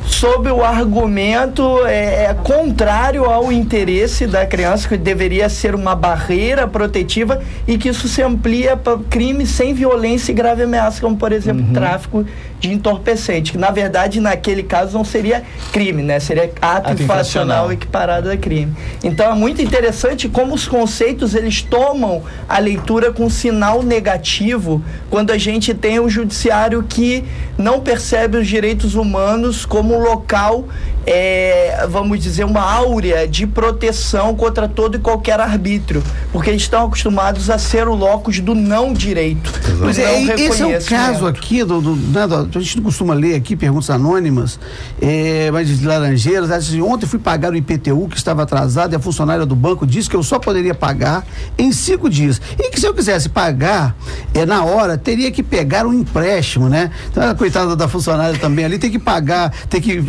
sob o argumento contrário ao interesse da criança, que deveria ser uma barreira protetiva e que isso se amplia para crimes sem violência e grave ameaça, como, por exemplo, tráfico de entorpecente, que na verdade naquele caso não seria crime, né? Seria ato infracional equiparado a crime. Então é muito interessante como os conceitos eles tomam a leitura com sinal negativo quando a gente tem um judiciário que não percebe os direitos humanos como um local, vamos dizer, uma áurea de proteção contra todo e qualquer arbítrio, porque eles estão acostumados a ser o locus do não direito. Pois esse é o caso aqui a gente não costuma ler aqui perguntas anônimas, mas de Laranjeiras, assim, ontem fui pagar o IPTU que estava atrasado e a funcionária do banco disse que eu só poderia pagar em 5 dias, e que se eu quisesse pagar na hora, teria que pegar um empréstimo, né? Então, a coitada da funcionária também ali tem que pagar, tem que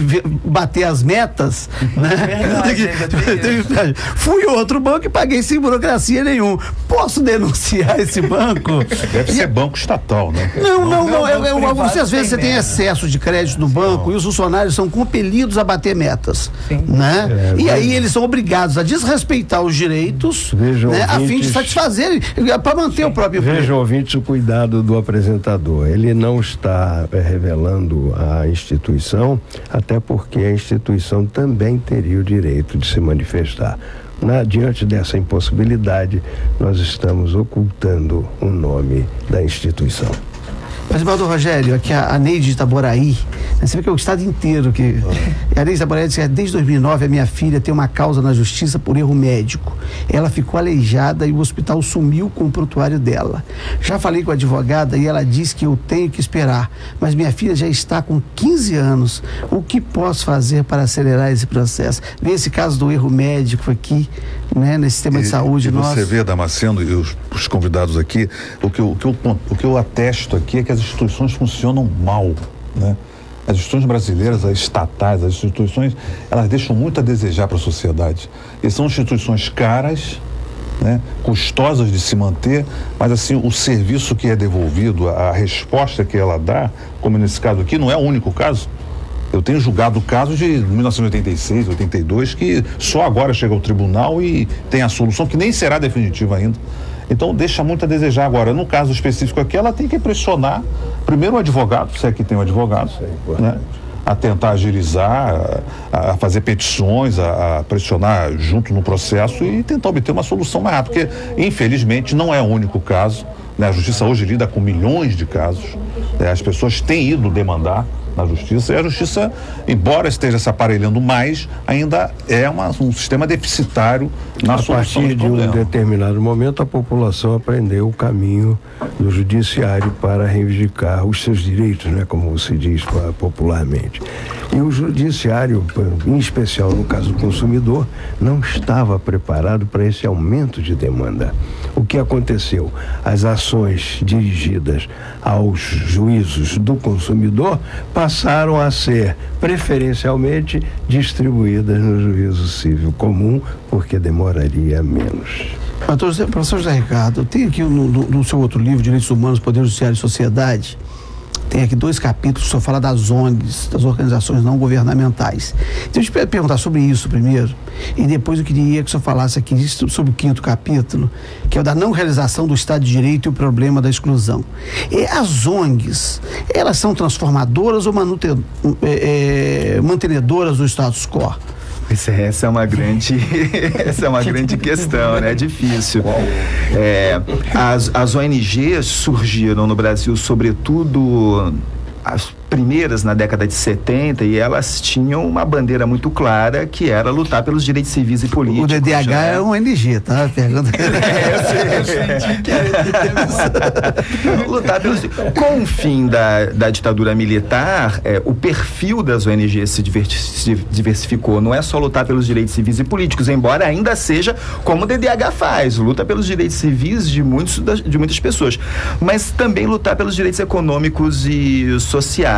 bater as metas, né? Fui outro banco e paguei sem burocracia nenhum. Posso denunciar esse banco? Deve ser banco estatal, né? Não, você às vezes você tem excesso de crédito no banco e os funcionários são compelidos a bater metas, né? E aí eles são obrigados a desrespeitar os direitos, né, a fim de satisfazerem, para manter o próprio emprego. Vejam, ouvintes, o cuidado do apresentador. Ele não está revelando a instituição, até porque a instituição também teria o direito de se manifestar. Diante dessa impossibilidade, nós estamos ocultando o nome da instituição. Mas, Baldo Rogério, aqui a Neide de Itaboraí, você vê que é o estado inteiro que... A Neide de Itaboraí disse que desde 2009 a minha filha tem uma causa na justiça por erro médico. Ela ficou aleijada e o hospital sumiu com o prontuário dela. Já falei com a advogada e ela disse que eu tenho que esperar, mas minha filha já está com 15 anos. O que posso fazer para acelerar esse processo? Vê esse caso do erro médico aqui, né, nesse sistema de saúde nosso. Você vê, Damasceno, e os convidados aqui, o que eu atesto aqui é que as instituições funcionam mal, né? As instituições brasileiras, as estatais, as instituições, elas deixam muito a desejar para a sociedade. E são instituições caras, né, custosas de se manter, mas assim, o serviço que é devolvido, a resposta que ela dá, como nesse caso aqui, não é o único caso. Eu tenho julgado casos de 1986, 82, que só agora chega ao tribunal e tem a solução, que nem será definitiva ainda. Então deixa muito a desejar. Agora, no caso específico aqui, ela tem que pressionar primeiro o advogado, se é que tem um advogado, né, a tentar agilizar, a fazer petições, a pressionar junto no processo e tentar obter uma solução mais rápida, porque infelizmente não é o único caso, né? A justiça hoje lida com milhões de casos, né? As pessoas têm ido demandar na justiça, e a justiça, embora esteja se aparelhando mais, ainda é um sistema deficitário na solução dos problemas. A partir de um determinado momento, a população aprendeu o caminho do judiciário para reivindicar os seus direitos, né, como se diz popularmente. E o judiciário, em especial no caso do consumidor, não estava preparado para esse aumento de demanda. O que aconteceu? As ações dirigidas aos juízos do consumidor passaram a ser preferencialmente distribuídas no juízo civil comum, porque demoraria menos. Professor José Ricardo, eu tenho aqui no seu outro livro, Direitos Humanos, Poder Judiciário e Sociedade, tem aqui 2 capítulos que o senhor fala das ONGs, das organizações não governamentais. Então, eu te perguntar sobre isso primeiro, e depois eu queria que o senhor falasse aqui sobre o 5º capítulo, que é o da não realização do Estado de Direito e o problema da exclusão. E as ONGs, elas são transformadoras ou mantenedoras do status quo? Essa é uma grande questão, né? É difícil. As ONGs surgiram no Brasil, sobretudo as primeiras na década de 70, e elas tinham uma bandeira muito clara, que era lutar pelos direitos civis e políticos. O DDH é um ONG, tá? Pergunta. Lutar pelos... Com o fim da ditadura militar, o perfil das ONGs se diversificou. Não é só lutar pelos direitos civis e políticos, embora ainda seja como o DDH faz, luta pelos direitos civis de muitas pessoas, mas também lutar pelos direitos econômicos e sociais.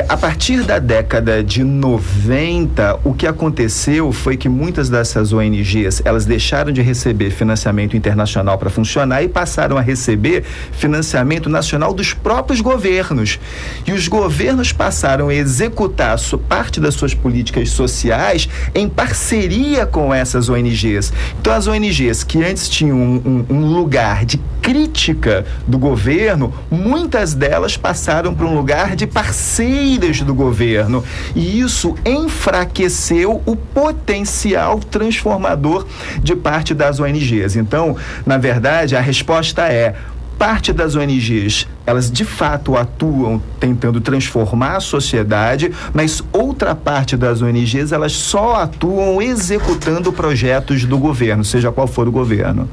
A partir da década de 90, o que aconteceu foi que muitas dessas ONGs, elas deixaram de receber financiamento internacional para funcionar e passaram a receber financiamento nacional dos próprios governos. E os governos passaram a executar parte das suas políticas sociais em parceria com essas ONGs. Então, as ONGs que antes tinham um lugar de crítica do governo, muitas delas passaram para um lugar de parceiras do governo, e isso enfraqueceu o potencial transformador de parte das ONGs. Então, na verdade, a resposta é: parte das ONGs, elas de fato atuam tentando transformar a sociedade, mas outra parte das ONGs, elas só atuam executando projetos do governo, seja qual for o governo.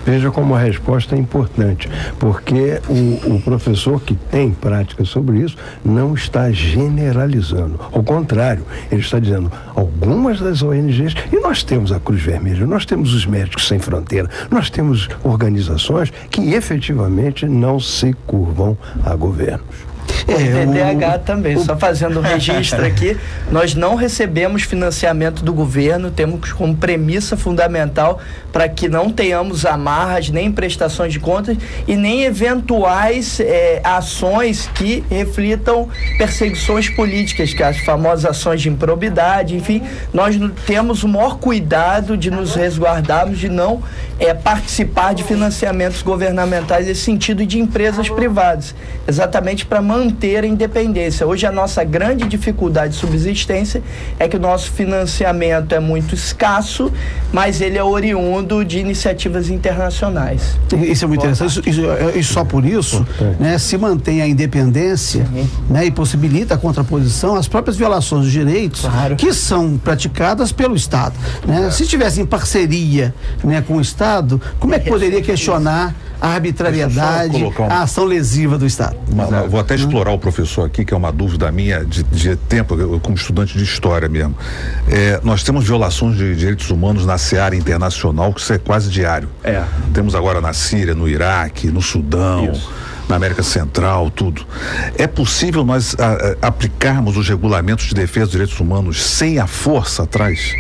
Veja como a resposta é importante, porque o professor que tem prática sobre isso não está generalizando. Ao contrário, ele está dizendo algumas das ONGs, e nós temos a Cruz Vermelha, nós temos os Médicos Sem Fronteira, nós temos organizações que efetivamente não se curvam a governos. O DDH também, só fazendo um registro aqui, nós não recebemos financiamento do governo, temos como premissa fundamental para que não tenhamos amarras, nem prestações de contas e nem eventuais ações que reflitam perseguições políticas, que as famosas ações de improbidade, enfim, nós temos o maior cuidado de nos resguardarmos de não participar de financiamentos governamentais nesse sentido e de empresas privadas, exatamente para manter a independência. Hoje a nossa grande dificuldade de subsistência é que o nosso financiamento é muito escasso, mas ele é oriundo de iniciativas internacionais. Isso é muito interessante, e só por isso, né, se mantém a independência, né, e possibilita a contraposição às próprias violações dos direitos, que são praticadas pelo Estado, né? Se tivesse em parceria, né, com o Estado, como é que poderia questionar a arbitrariedade, a ação lesiva do Estado? Vou até explorar o professor aqui, que é uma dúvida minha de tempo, eu, como estudante de história mesmo. Nós temos violações de direitos humanos na seara internacional, que isso é quase diário. Temos agora na Síria, no Iraque, no Sudão, na América Central, tudo. É possível nós aplicarmos os regulamentos de defesa dos direitos humanos sem a força atrás?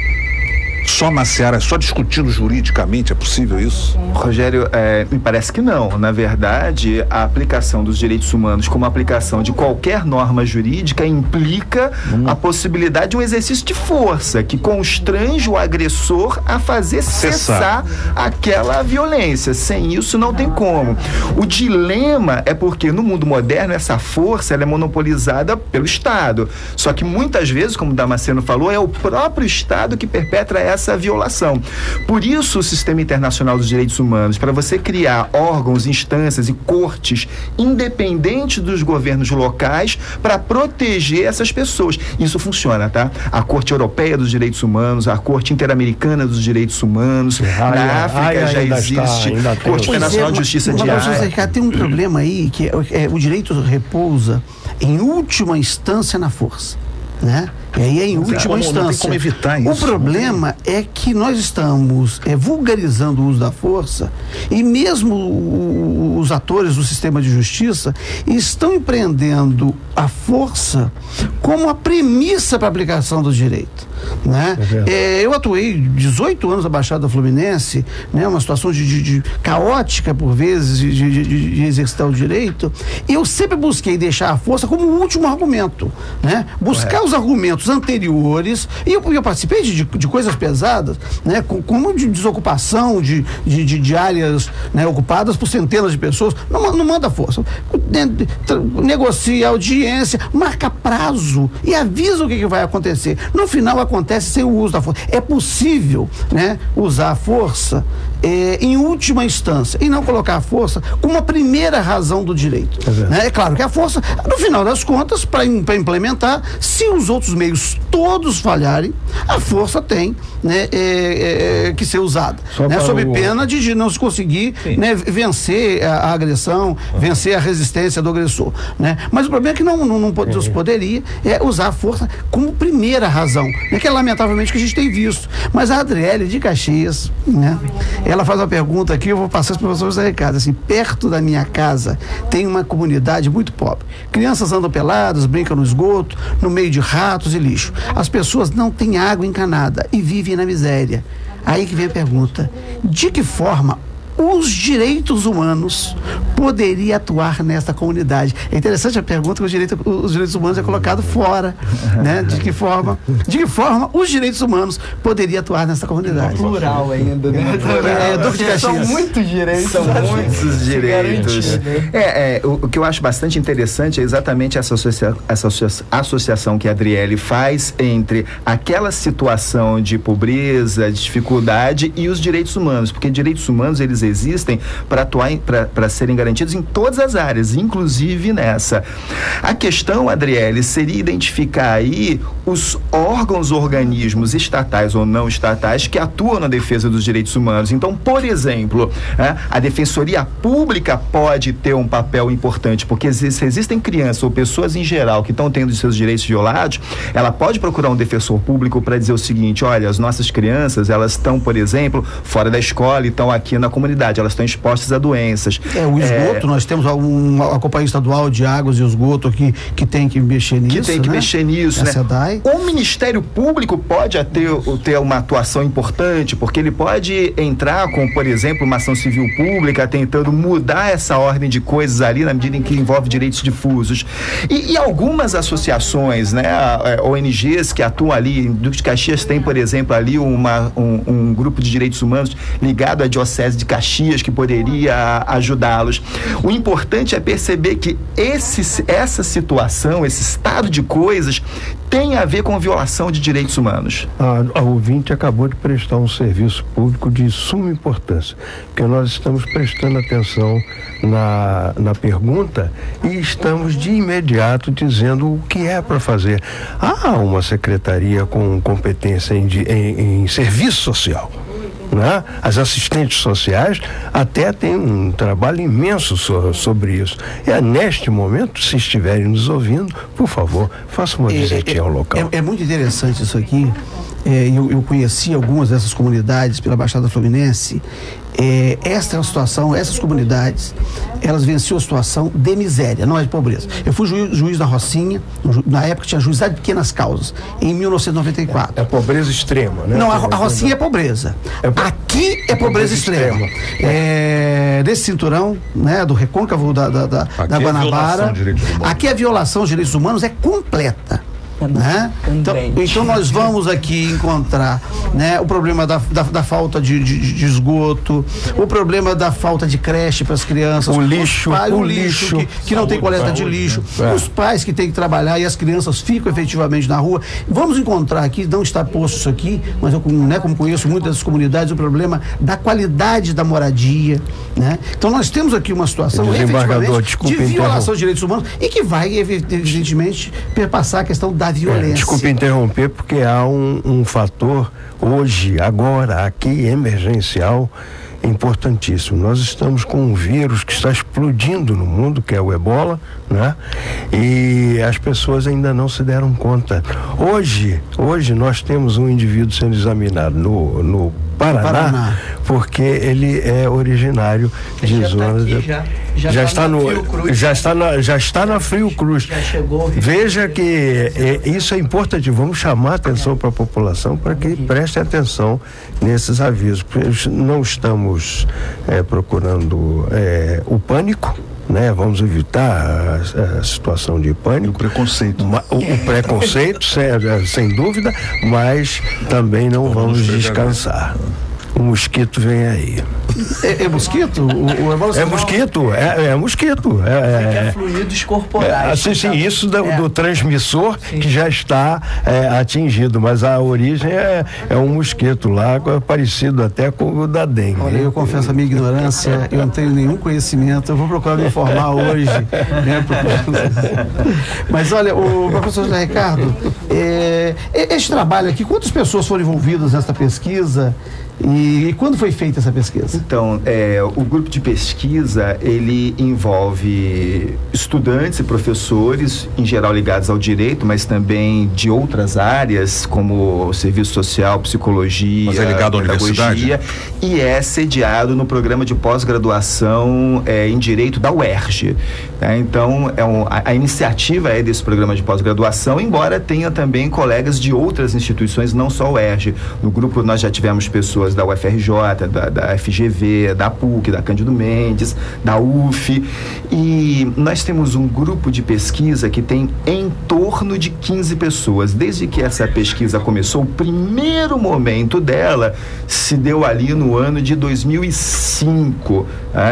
só na seara, só discutindo juridicamente, é possível isso? Rogério, me parece que não. Na verdade, a aplicação dos direitos humanos como a aplicação de qualquer norma jurídica implica a possibilidade de um exercício de força que constrange o agressor a fazer cessar aquela violência. Sem isso não tem como. O dilema é porque no mundo moderno essa força ela é monopolizada pelo Estado. Só que muitas vezes, como o Damasceno falou, é o próprio Estado que perpetra essa violação. Por isso o Sistema Internacional dos Direitos Humanos, para você criar órgãos, instâncias e cortes independentes dos governos locais para proteger essas pessoas. Isso funciona, tá? A Corte Europeia dos Direitos Humanos, a Corte Interamericana dos Direitos Humanos, na África já existe Corte Internacional de Justiça de Haia. Tem um problema aí, que o direito repousa em última instância na força, né? E aí é em última instância. Não tem como evitar isso. O problema é que nós estamos vulgarizando o uso da força e mesmo os atores do sistema de justiça estão empreendendo a força como a premissa para a aplicação do direito, né? Eu atuei 18 anos na Baixada Fluminense, né? Uma situação de caótica por vezes de exercitar o direito, e eu sempre busquei deixar a força como o último argumento, né? Buscar os argumentos anteriores, e eu participei de coisas pesadas, né? Como de desocupação de áreas, né, ocupadas por centenas de pessoas. Não manda força, negocia audiência, marca prazo e avisa o que vai acontecer. No final acontece sem o uso da força. É possível, né, usar a força em última instância e não colocar a força como a primeira razão do direito. É claro que a força, no final das contas, para implementar, se os outros meios todos falharem, a força tem, né, que ser usada, né, sob pena de não se conseguir, né, vencer a agressão, vencer a resistência do agressor, né? Mas o problema é que não se poderia usar a força como primeira razão, né, que é lamentavelmente que a gente tem visto. Mas a Adriele de Caxias, né, ela faz uma pergunta aqui, eu vou passar para o professor José Ricardo, assim: perto da minha casa tem uma comunidade muito pobre. Crianças andam peladas, brincam no esgoto, no meio de ratos e lixo. As pessoas não têm água encanada e vivem na miséria. Aí que vem a pergunta: de que forma os direitos humanos poderiam atuar nessa comunidade? É interessante a pergunta, que os direitos humanos é colocado fora, né? De que forma os direitos humanos poderiam atuar nessa comunidade? Plural ainda, né? São muitos direitos. São muitos direitos. O que eu acho bastante interessante é exatamente essa associação que a Adriele faz entre aquela situação de pobreza, de dificuldade e os direitos humanos, porque direitos humanos, eles existem para atuar, para serem garantidos em todas as áreas, inclusive nessa. A questão, Adriele, seria identificar aí os órgãos, organismos estatais ou não estatais que atuam na defesa dos direitos humanos. Então, por exemplo, a Defensoria Pública pode ter um papel importante, porque se existem crianças ou pessoas em geral que estão tendo seus direitos violados, ela pode procurar um defensor público para dizer o seguinte: olha, as nossas crianças, elas estão, por exemplo, fora da escola e estão aqui na comunidade, elas estão expostas a doenças. O esgoto, nós temos a Companhia Estadual de Águas e Esgoto aqui que tem que mexer nisso. Né? O Ministério Público pode ter uma atuação importante, porque ele pode entrar com, por exemplo, uma ação civil pública tentando mudar essa ordem de coisas ali na medida em que envolve direitos difusos. E algumas associações, né, ONGs que atuam ali, em Duque de Caxias tem, por exemplo, ali um grupo de direitos humanos ligado à Diocese de Caxias, que poderia ajudá-los. O importante é perceber que essa situação, esse estado de coisas, tem a ver com violação de direitos humanos. A ouvinte acabou de prestar um serviço público de suma importância, porque nós estamos prestando atenção na pergunta e estamos de imediato dizendo o que é para fazer. Há uma secretaria com competência em serviço social, né? As assistentes sociais até têm um trabalho imenso sobre isso. Neste momento, se estiverem nos ouvindo, por favor, faça uma visitinha ao local. É muito interessante isso aqui. eu conheci algumas dessas comunidades pela Baixada Fluminense. Esta é uma situação, essas comunidades, elas venciam a situação de miséria, não é de pobreza. Eu fui juiz da Rocinha, na época tinha juizado de pequenas causas, em 1994. É pobreza extrema, né? Não, a Rocinha é pobreza. Aqui é pobreza extrema. Desse cinturão, né, do recôncavo da Guanabara, aqui a violação dos direitos humanos é completa. Né? Então nós vamos aqui encontrar, né, o problema da falta de esgoto, o problema da falta de creche para as crianças, o lixo que não tem coleta de lixo, os pais que têm que trabalhar e as crianças ficam efetivamente na rua. Vamos encontrar aqui, não está posto isso aqui, mas eu, né, como conheço muitas dessas comunidades, o problema da qualidade da moradia, né? Então nós temos aqui uma situação efetivamente de violação de direitos humanos e que vai evidentemente perpassar a questão da violência. Desculpe interromper, porque há um fator hoje, agora, aqui, emergencial, importantíssimo. Nós estamos com um vírus que está explodindo no mundo, que é o Ebola, né? E as pessoas ainda não se deram conta. Hoje nós temos um indivíduo sendo examinado no Paraná, porque ele é originário de zonas. Já está na Fiocruz. Já chegou. Veja que isso é importante. Vamos chamar a atenção para a população para que preste atenção nesses avisos. Porque não estamos procurando o pânico, né? Vamos evitar a situação de pânico. O preconceito. O preconceito, sem dúvida, mas também não vamos descansar. O mosquito vem aí. É mosquito? É mosquito, é mosquito. É fluidos corporais. Sim, isso do transmissor, sim, que já está atingido, mas a origem é um mosquito lá, parecido até com o da dengue. Olha, eu confesso a minha ignorância, eu não tenho nenhum conhecimento, eu vou procurar me informar hoje, né? Mas olha, o professor José Ricardo, este trabalho aqui, quantas pessoas foram envolvidas nessa pesquisa? E quando foi feita essa pesquisa? Então, o grupo de pesquisa, ele envolve estudantes e professores, em geral ligados ao direito, mas também de outras áreas, como serviço social, psicologia, mas é ligado à universidade? E é sediado no programa de pós-graduação em direito da UERJ. Tá? Então, a iniciativa é desse programa de pós-graduação, embora tenha também colegas de outras instituições, não só a UERJ. No grupo nós já tivemos pessoas da UFRJ, da FGV, da PUC, da Cândido Mendes, da UF, e nós temos um grupo de pesquisa que tem em torno de 15 pessoas. Desde que essa pesquisa começou, o primeiro momento dela se deu ali no ano de 2005.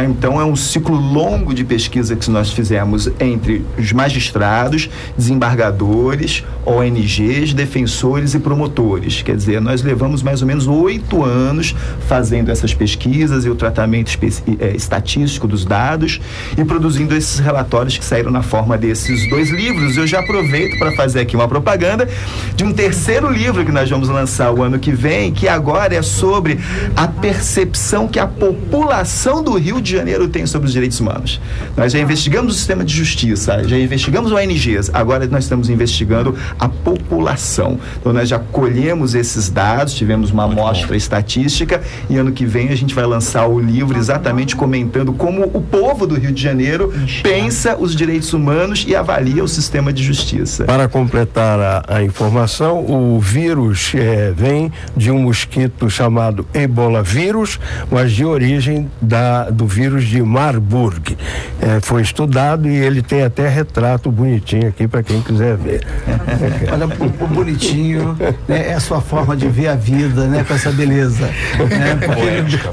Então é um ciclo longo de pesquisa que nós fizemos entre os magistrados, desembargadores, ONGs, defensores e promotores. Quer dizer, nós levamos mais ou menos 8 anos fazendo essas pesquisas e o tratamento estatístico dos dados e produzindo esses relatórios que saíram na forma desses 2 livros. Eu já aproveito para fazer aqui uma propaganda de um terceiro livro que nós vamos lançar o ano que vem, que agora é sobre a percepção que a população do Rio de Janeiro tem sobre os direitos humanos. Nós já investigamos o sistema de justiça, já investigamos ONGs, agora nós estamos investigando a população. Então nós já colhemos esses dados, tivemos uma amostra estatística, e ano que vem a gente vai lançar o livro exatamente comentando como o povo do Rio de Janeiro pensa os direitos humanos e avalia o sistema de justiça. Para completar a informação, o vírus vem de um mosquito chamado Ebola vírus, mas de origem do vírus de Marburg. Foi estudado e ele tem até retrato bonitinho aqui para quem quiser ver. Olha, o bonitinho, né, é a sua forma de ver a vida, né, com essa beleza.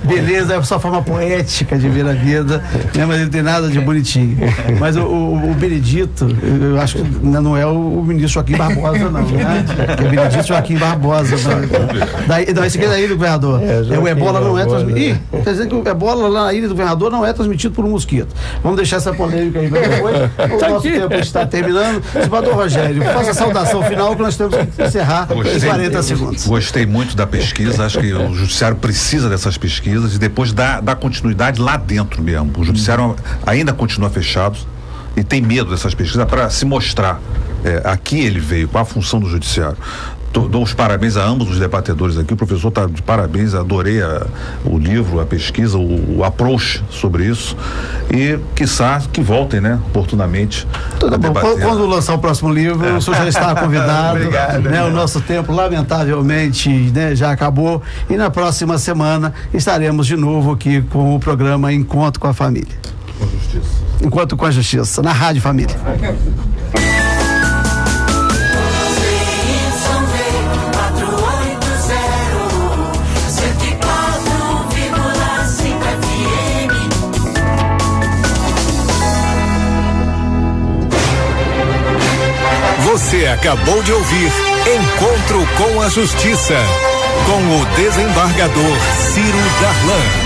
Beleza é a sua forma poética de ver a vida, né, mas ele tem nada de bonitinho. Mas o Benedito, eu acho que não é o ministro Joaquim Barbosa, não, né? É o Benedito Joaquim Barbosa. Não, esse aqui é da Ilha do Governador. O Ebola não é transmitido. Quer dizer que o Ebola lá na Ilha do Governador não é transmitido por um mosquito. Vamos deixar essa polêmica aí para depois. O nosso tempo está terminando. Desembargador Rogério, faça a saudação final que nós temos que encerrar em 40 segundos. Gostei muito da pesquisa, acho que o Judiciário precisa dessas pesquisas e depois dar continuidade lá dentro mesmo. O Judiciário ainda continua fechado e tem medo dessas pesquisas para se mostrar. Aqui ele veio, qual a função do Judiciário? Dou os parabéns a ambos os debatedores aqui. O professor está de parabéns, adorei o livro, a pesquisa, o approach sobre isso. E, quiçá, que voltem, né, oportunamente. Tudo bom. Quando lançar o próximo livro, o senhor já está convidado. Obrigado, né? O nosso tempo, lamentavelmente, né, já acabou. E na próxima semana estaremos de novo aqui com o programa Encontro com a Família. Encontro com a Justiça, na Rádio Família. Você acabou de ouvir Encontro com a Justiça, com o desembargador Ciro Darlan.